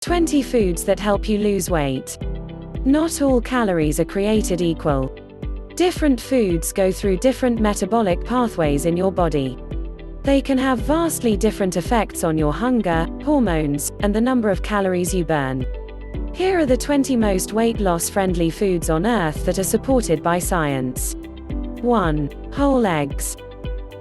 20 foods that help you lose weight. Not all calories are created equal. Different foods go through different metabolic pathways in your body. They can have vastly different effects on your hunger, hormones, and the number of calories you burn. Here are the 20 most weight loss friendly foods on Earth that are supported by science. 1. Whole eggs.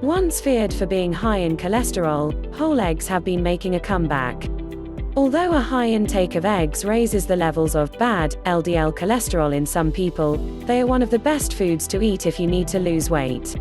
Once feared for being high in cholesterol, whole eggs have been making a comeback. Although a high intake of eggs raises the levels of bad LDL cholesterol in some people, they are one of the best foods to eat if you need to lose weight.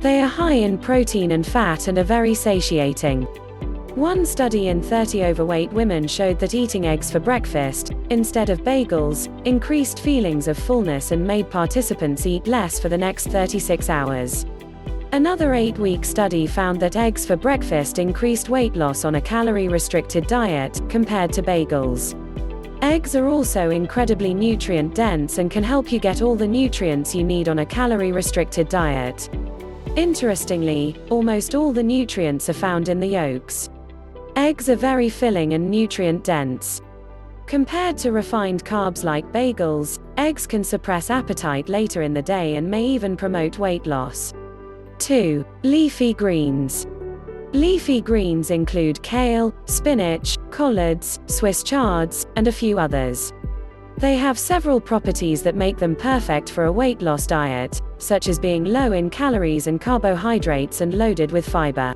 They are high in protein and fat and are very satiating. One study in 30 overweight women showed that eating eggs for breakfast, instead of bagels, increased feelings of fullness and made participants eat less for the next 36 hours. Another 8-week study found that eggs for breakfast increased weight loss on a calorie-restricted diet, compared to bagels. Eggs are also incredibly nutrient-dense and can help you get all the nutrients you need on a calorie-restricted diet. Interestingly, almost all the nutrients are found in the yolks. Eggs are very filling and nutrient-dense. Compared to refined carbs like bagels, eggs can suppress appetite later in the day and may even promote weight loss. 2. Leafy greens. Leafy greens include kale, spinach, collards, Swiss chards, and a few others. They have several properties that make them perfect for a weight loss diet, such as being low in calories and carbohydrates and loaded with fiber.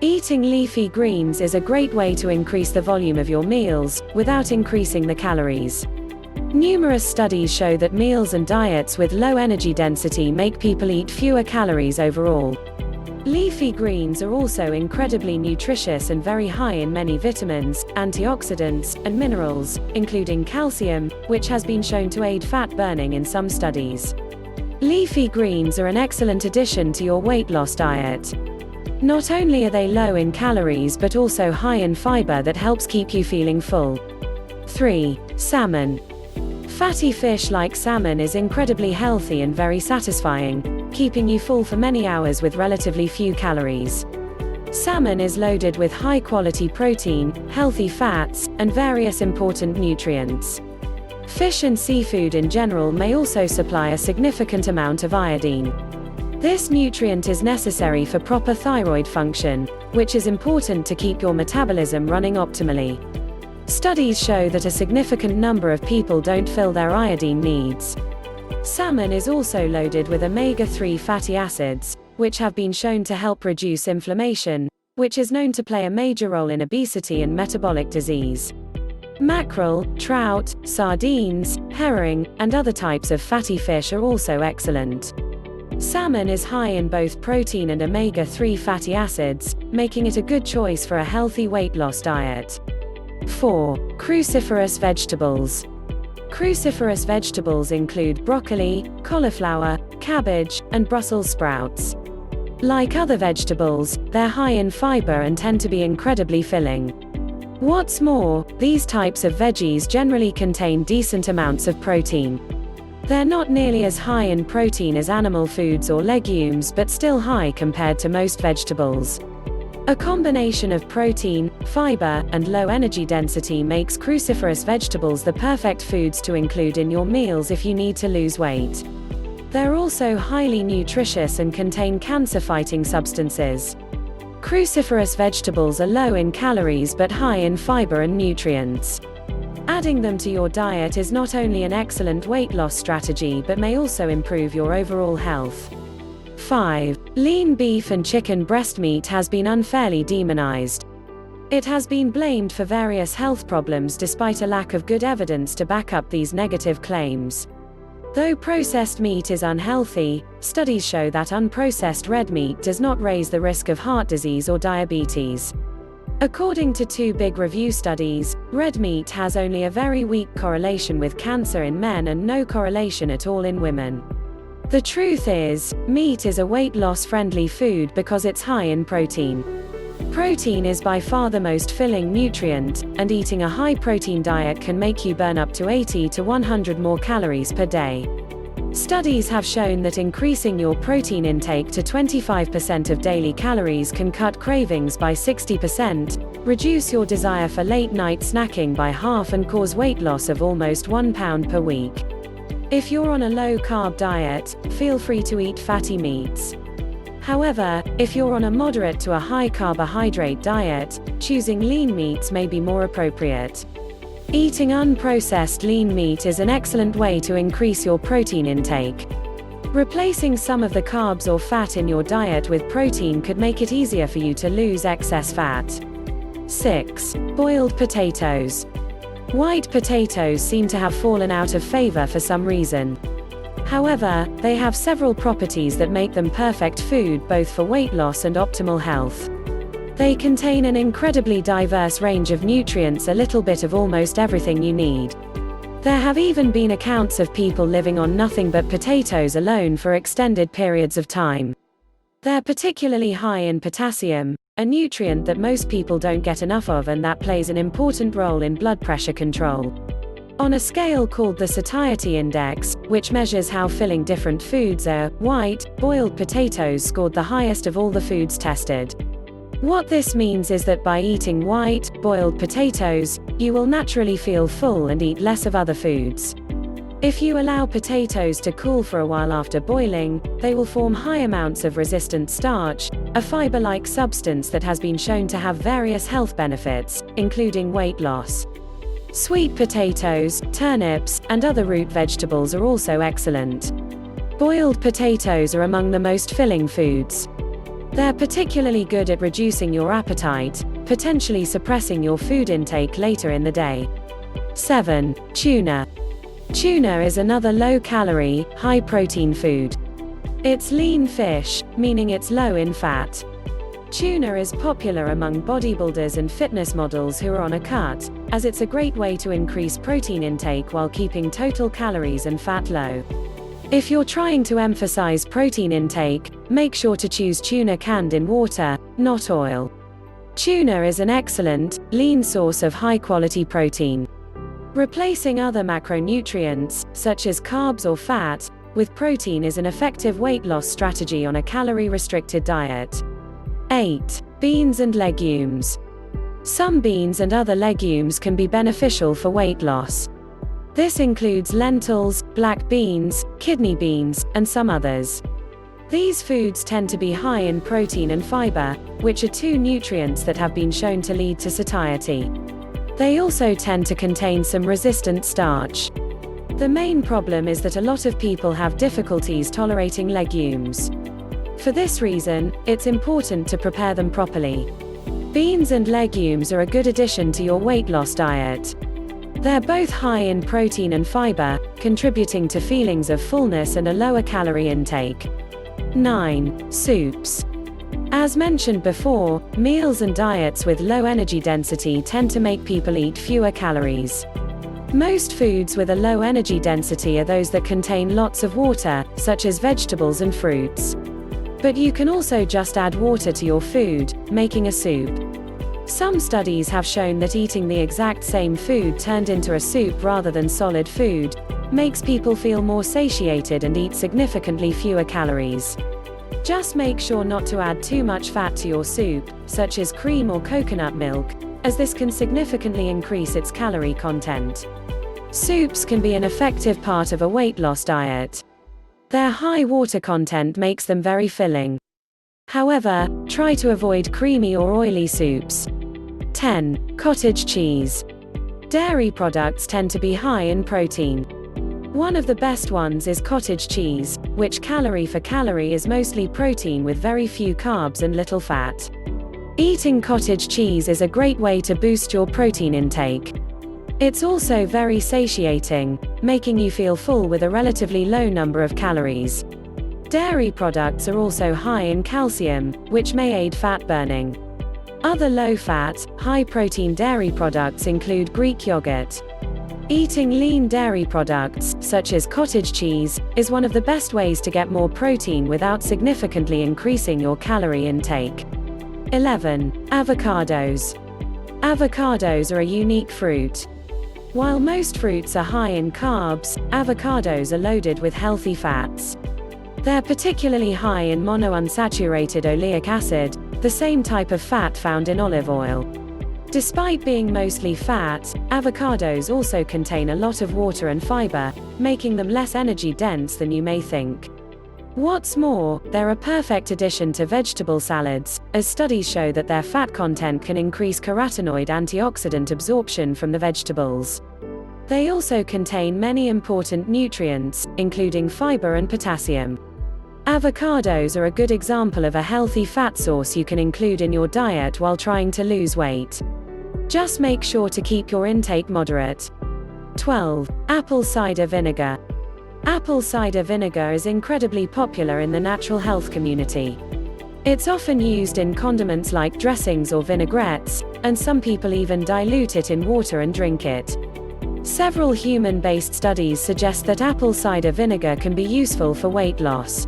Eating leafy greens is a great way to increase the volume of your meals, without increasing the calories. Numerous studies show that meals and diets with low energy density make people eat fewer calories overall. Leafy greens are also incredibly nutritious and very high in many vitamins, antioxidants, and minerals, including calcium, which has been shown to aid fat burning in some studies. Leafy greens are an excellent addition to your weight loss diet. Not only are they low in calories but also high in fiber that helps keep you feeling full. 3. Salmon. Fatty fish like salmon is incredibly healthy and very satisfying, keeping you full for many hours with relatively few calories. Salmon is loaded with high-quality protein, healthy fats, and various important nutrients. Fish and seafood in general may also supply a significant amount of iodine. This nutrient is necessary for proper thyroid function, which is important to keep your metabolism running optimally. Studies show that a significant number of people don't fill their iodine needs. Salmon is also loaded with omega-3 fatty acids, which have been shown to help reduce inflammation, which is known to play a major role in obesity and metabolic disease. Mackerel, trout, sardines, herring, and other types of fatty fish are also excellent. Salmon is high in both protein and omega-3 fatty acids, making it a good choice for a healthy weight loss diet. 4. Cruciferous vegetables. Cruciferous vegetables include broccoli, cauliflower, cabbage, and Brussels sprouts. Like other vegetables, they're high in fiber and tend to be incredibly filling. What's more, these types of veggies generally contain decent amounts of protein. They're not nearly as high in protein as animal foods or legumes but still high compared to most vegetables. A combination of protein, fiber, and low energy density makes cruciferous vegetables the perfect foods to include in your meals if you need to lose weight. They're also highly nutritious and contain cancer-fighting substances. Cruciferous vegetables are low in calories but high in fiber and nutrients. Adding them to your diet is not only an excellent weight loss strategy but may also improve your overall health. 5. Lean beef and chicken breast meat has been unfairly demonized. It has been blamed for various health problems despite a lack of good evidence to back up these negative claims. Though processed meat is unhealthy, studies show that unprocessed red meat does not raise the risk of heart disease or diabetes. According to 2 big review studies, red meat has only a very weak correlation with cancer in men and no correlation at all in women. The truth is, meat is a weight loss friendly food because it's high in protein. Protein is by far the most filling nutrient, and eating a high protein diet can make you burn up to 80 to 100 more calories per day. Studies have shown that increasing your protein intake to 25% of daily calories can cut cravings by 60%, reduce your desire for late-night snacking by half and cause weight loss of almost 1 pound per week. If you're on a low-carb diet, feel free to eat fatty meats. However, if you're on a moderate to a high-carbohydrate diet, choosing lean meats may be more appropriate. Eating unprocessed lean meat is an excellent way to increase your protein intake. Replacing some of the carbs or fat in your diet with protein could make it easier for you to lose excess fat. 6. Boiled potatoes. White potatoes seem to have fallen out of favor for some reason. However, they have several properties that make them perfect food both for weight loss and optimal health. They contain an incredibly diverse range of nutrients, a little bit of almost everything you need. There have even been accounts of people living on nothing but potatoes alone for extended periods of time. They're particularly high in potassium, a nutrient that most people don't get enough of and that plays an important role in blood pressure control. On a scale called the satiety index, which measures how filling different foods are, white, boiled potatoes scored the highest of all the foods tested. What this means is that by eating white, boiled potatoes, you will naturally feel full and eat less of other foods. If you allow potatoes to cool for a while after boiling, they will form high amounts of resistant starch, a fiber-like substance that has been shown to have various health benefits, including weight loss. Sweet potatoes, turnips, and other root vegetables are also excellent. Boiled potatoes are among the most filling foods. They're particularly good at reducing your appetite, potentially suppressing your food intake later in the day. 7. Tuna. Tuna is another low-calorie, high-protein food. It's lean fish, meaning it's low in fat. Tuna is popular among bodybuilders and fitness models who are on a cut, as it's a great way to increase protein intake while keeping total calories and fat low. If you're trying to emphasize protein intake, make sure to choose tuna canned in water, not oil. Tuna is an excellent, lean source of high-quality protein. Replacing other macronutrients, such as carbs or fat, with protein is an effective weight loss strategy on a calorie-restricted diet. 8. Beans and legumes. Some beans and other legumes can be beneficial for weight loss. This includes lentils, black beans, kidney beans, and some others. These foods tend to be high in protein and fiber, which are two nutrients that have been shown to lead to satiety. They also tend to contain some resistant starch. The main problem is that a lot of people have difficulties tolerating legumes. For this reason, it's important to prepare them properly. Beans and legumes are a good addition to your weight loss diet. They're both high in protein and fiber, contributing to feelings of fullness and a lower calorie intake. 9. Soups. As mentioned before, meals and diets with low energy density tend to make people eat fewer calories. Most foods with a low energy density are those that contain lots of water, such as vegetables and fruits. But you can also just add water to your food, making a soup. Some studies have shown that eating the exact same food turned into a soup rather than solid food makes people feel more satiated and eat significantly fewer calories. Just make sure not to add too much fat to your soup, such as cream or coconut milk, as this can significantly increase its calorie content. Soups can be an effective part of a weight loss diet. Their high water content makes them very filling. However, try to avoid creamy or oily soups. 10. Cottage cheese. Dairy products tend to be high in protein. One of the best ones is cottage cheese, which calorie for calorie is mostly protein with very few carbs and little fat. Eating cottage cheese is a great way to boost your protein intake. It's also very satiating, making you feel full with a relatively low number of calories. Dairy products are also high in calcium, which may aid fat burning. Other low-fat, high-protein dairy products include Greek yogurt. Eating lean dairy products, such as cottage cheese, is one of the best ways to get more protein without significantly increasing your calorie intake. 11. Avocados. Avocados are a unique fruit. While most fruits are high in carbs, avocados are loaded with healthy fats. They're particularly high in monounsaturated oleic acid, the same type of fat found in olive oil. Despite being mostly fat, avocados also contain a lot of water and fiber, making them less energy dense than you may think. What's more, they're a perfect addition to vegetable salads, as studies show that their fat content can increase carotenoid antioxidant absorption from the vegetables. They also contain many important nutrients, including fiber and potassium. Avocados are a good example of a healthy fat source you can include in your diet while trying to lose weight. Just make sure to keep your intake moderate. 12. Apple cider vinegar. Apple cider vinegar is incredibly popular in the natural health community. It's often used in condiments like dressings or vinaigrettes, and some people even dilute it in water and drink it. Several human-based studies suggest that apple cider vinegar can be useful for weight loss.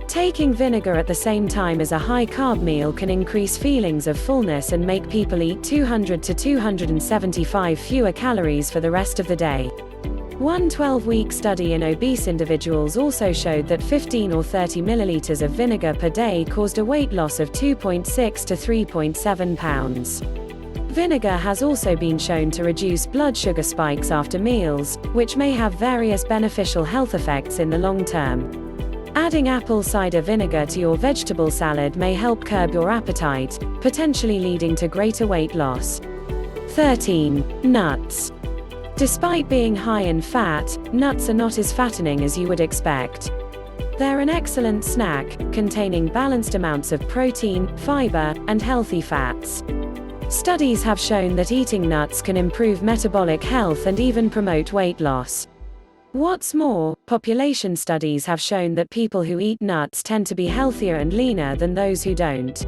Taking vinegar at the same time as a high-carb meal can increase feelings of fullness and make people eat 200 to 275 fewer calories for the rest of the day. One 12-week study in obese individuals also showed that 15 or 30 milliliters of vinegar per day caused a weight loss of 2.6 to 3.7 pounds. Vinegar has also been shown to reduce blood sugar spikes after meals, which may have various beneficial health effects in the long term. Adding apple cider vinegar to your vegetable salad may help curb your appetite, potentially leading to greater weight loss. 13. Nuts. Despite being high in fat, nuts are not as fattening as you would expect. They're an excellent snack, containing balanced amounts of protein, fiber, and healthy fats. Studies have shown that eating nuts can improve metabolic health and even promote weight loss. What's more, population studies have shown that people who eat nuts tend to be healthier and leaner than those who don't.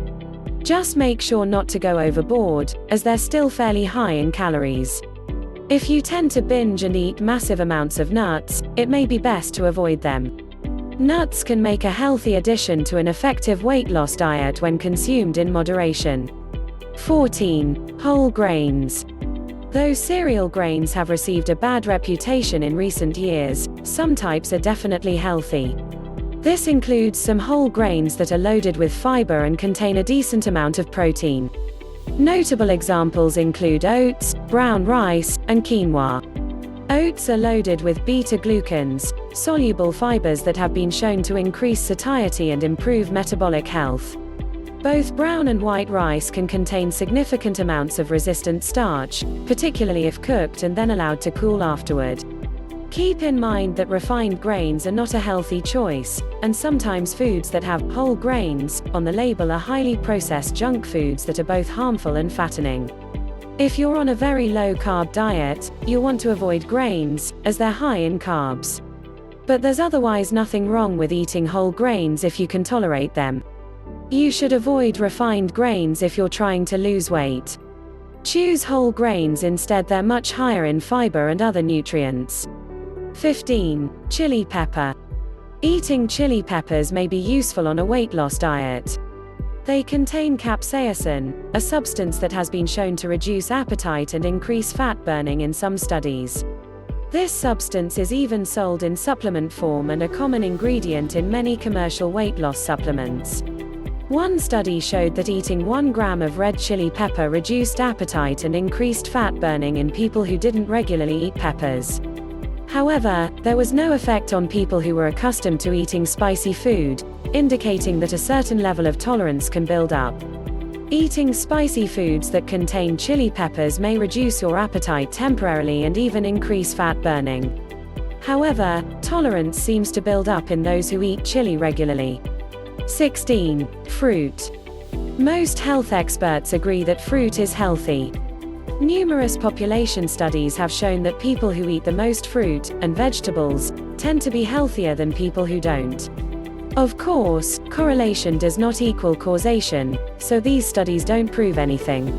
Just make sure not to go overboard, as they're still fairly high in calories. If you tend to binge and eat massive amounts of nuts, it may be best to avoid them. Nuts can make a healthy addition to an effective weight loss diet when consumed in moderation. 14. Whole grains. Though cereal grains have received a bad reputation in recent years, some types are definitely healthy. This includes some whole grains that are loaded with fiber and contain a decent amount of protein. Notable examples include oats, brown rice, and quinoa. Oats are loaded with beta-glucans, soluble fibers that have been shown to increase satiety and improve metabolic health. Both brown and white rice can contain significant amounts of resistant starch, particularly if cooked and then allowed to cool afterward. Keep in mind that refined grains are not a healthy choice, and sometimes foods that have whole grains on the label are highly processed junk foods that are both harmful and fattening. If you're on a very low-carb diet, you'll want to avoid grains, as they're high in carbs. But there's otherwise nothing wrong with eating whole grains if you can tolerate them. You should avoid refined grains if you're trying to lose weight. Choose whole grains instead, they're much higher in fiber and other nutrients. 15. Chili pepper. Eating chili peppers may be useful on a weight loss diet. They contain capsaicin, a substance that has been shown to reduce appetite and increase fat burning in some studies. This substance is even sold in supplement form and a common ingredient in many commercial weight loss supplements. One study showed that eating 1 gram of red chili pepper reduced appetite and increased fat burning in people who didn't regularly eat peppers. However, there was no effect on people who were accustomed to eating spicy food, indicating that a certain level of tolerance can build up. Eating spicy foods that contain chili peppers may reduce your appetite temporarily and even increase fat burning. However, tolerance seems to build up in those who eat chili regularly. 16. Fruit. Most health experts agree that fruit is healthy. Numerous population studies have shown that people who eat the most fruit and vegetables tend to be healthier than people who don't. Of course, correlation does not equal causation, so these studies don't prove anything.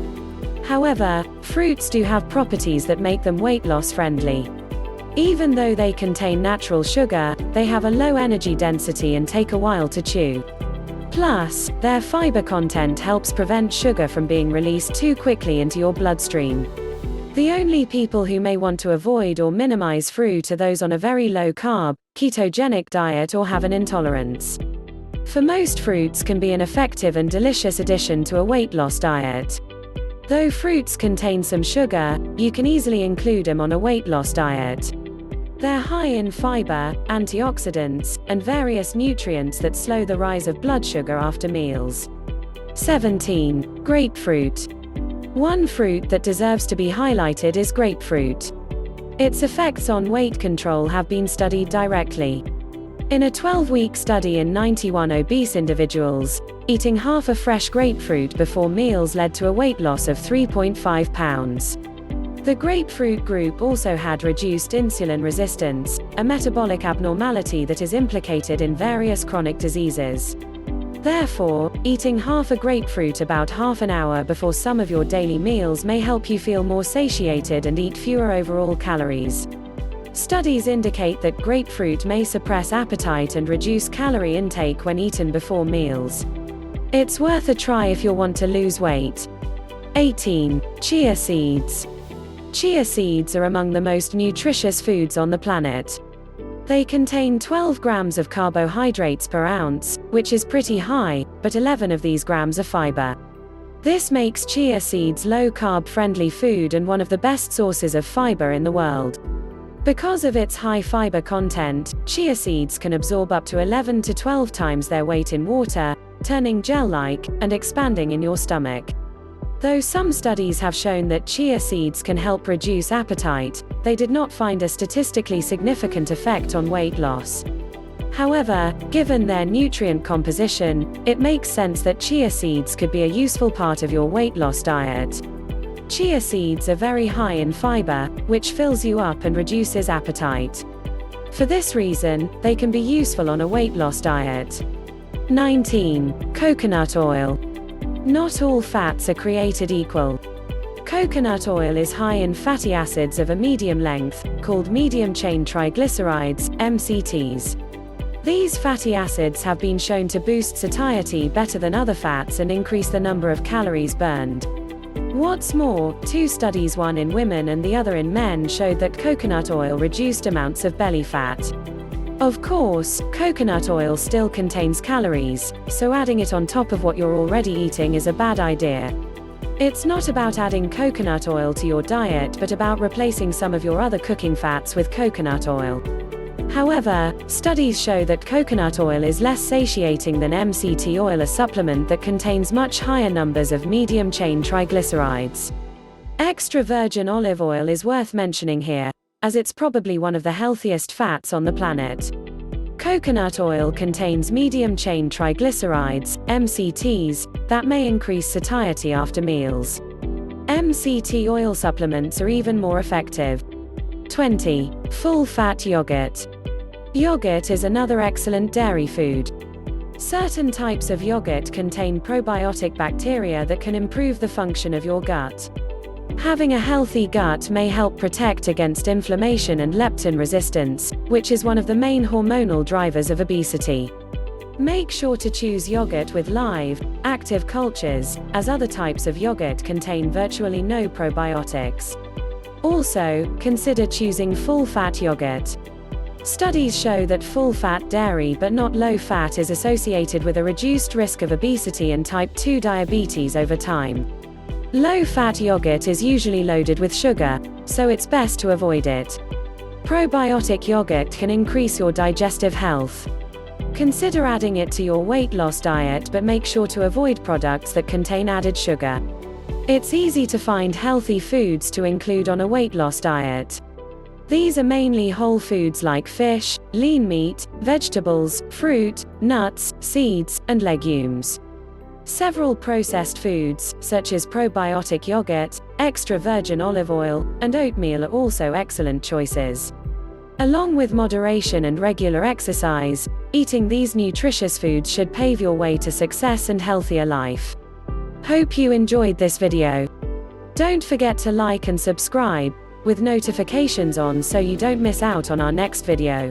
However, fruits do have properties that make them weight loss friendly. Even though they contain natural sugar, they have a low energy density and take a while to chew. Plus, their fiber content helps prevent sugar from being released too quickly into your bloodstream. The only people who may want to avoid or minimize fruit are those on a very low-carb, ketogenic diet or have an intolerance. For most, fruits can be an effective and delicious addition to a weight loss diet. Though fruits contain some sugar, you can easily include them on a weight loss diet. They're high in fiber, antioxidants, and various nutrients that slow the rise of blood sugar after meals. 17. Grapefruit. One fruit that deserves to be highlighted is grapefruit. Its effects on weight control have been studied directly. In a 12-week study in 91 obese individuals, eating half a fresh grapefruit before meals led to a weight loss of 3.5 pounds. The grapefruit group also had reduced insulin resistance, a metabolic abnormality that is implicated in various chronic diseases. Therefore, eating half a grapefruit about half an hour before some of your daily meals may help you feel more satiated and eat fewer overall calories. Studies indicate that grapefruit may suppress appetite and reduce calorie intake when eaten before meals. It's worth a try if you want to lose weight. 18. Chia seeds. Chia seeds are among the most nutritious foods on the planet. They contain 12 grams of carbohydrates per ounce, which is pretty high, but 11 of these grams are fiber. This makes chia seeds low-carb friendly food and one of the best sources of fiber in the world. Because of its high fiber content, chia seeds can absorb up to 11 to 12 times their weight in water, turning gel-like, and expanding in your stomach. Though some studies have shown that chia seeds can help reduce appetite, they did not find a statistically significant effect on weight loss. However, given their nutrient composition, it makes sense that chia seeds could be a useful part of your weight loss diet. Chia seeds are very high in fiber, which fills you up and reduces appetite. For this reason, they can be useful on a weight loss diet. 19. Coconut oil. Not all fats are created equal. Coconut oil is high in fatty acids of a medium length, called medium-chain triglycerides, MCTs. These fatty acids have been shown to boost satiety better than other fats and increase the number of calories burned. What's more, two studies, one in women and the other in men, showed that coconut oil reduced amounts of belly fat. Of course, coconut oil still contains calories, so adding it on top of what you're already eating is a bad idea. It's not about adding coconut oil to your diet but about replacing some of your other cooking fats with coconut oil. However, studies show that coconut oil is less satiating than MCT oil, a supplement that contains much higher numbers of medium-chain triglycerides. Extra virgin olive oil is worth mentioning here, as it's probably one of the healthiest fats on the planet. Coconut oil contains medium-chain triglycerides, MCTs, that may increase satiety after meals. MCT oil supplements are even more effective. 20. Full-fat yogurt. Yogurt is another excellent dairy food. Certain types of yogurt contain probiotic bacteria that can improve the function of your gut. Having a healthy gut may help protect against inflammation and leptin resistance, which is one of the main hormonal drivers of obesity. Make sure to choose yogurt with live, active cultures, as other types of yogurt contain virtually no probiotics. Also, consider choosing full-fat yogurt. Studies show that full-fat dairy but not low-fat is associated with a reduced risk of obesity and type 2 diabetes over time. Low-fat yogurt is usually loaded with sugar, so it's best to avoid it. Probiotic yogurt can increase your digestive health. Consider adding it to your weight loss diet, but make sure to avoid products that contain added sugar. It's easy to find healthy foods to include on a weight loss diet. These are mainly whole foods like fish, lean meat, vegetables, fruit, nuts, seeds, and legumes. Several processed foods, such as probiotic yogurt, extra virgin olive oil, and oatmeal are also excellent choices. Along with moderation and regular exercise, eating these nutritious foods should pave your way to success and healthier life. Hope you enjoyed this video. Don't forget to like and subscribe, with notifications on so you don't miss out on our next video.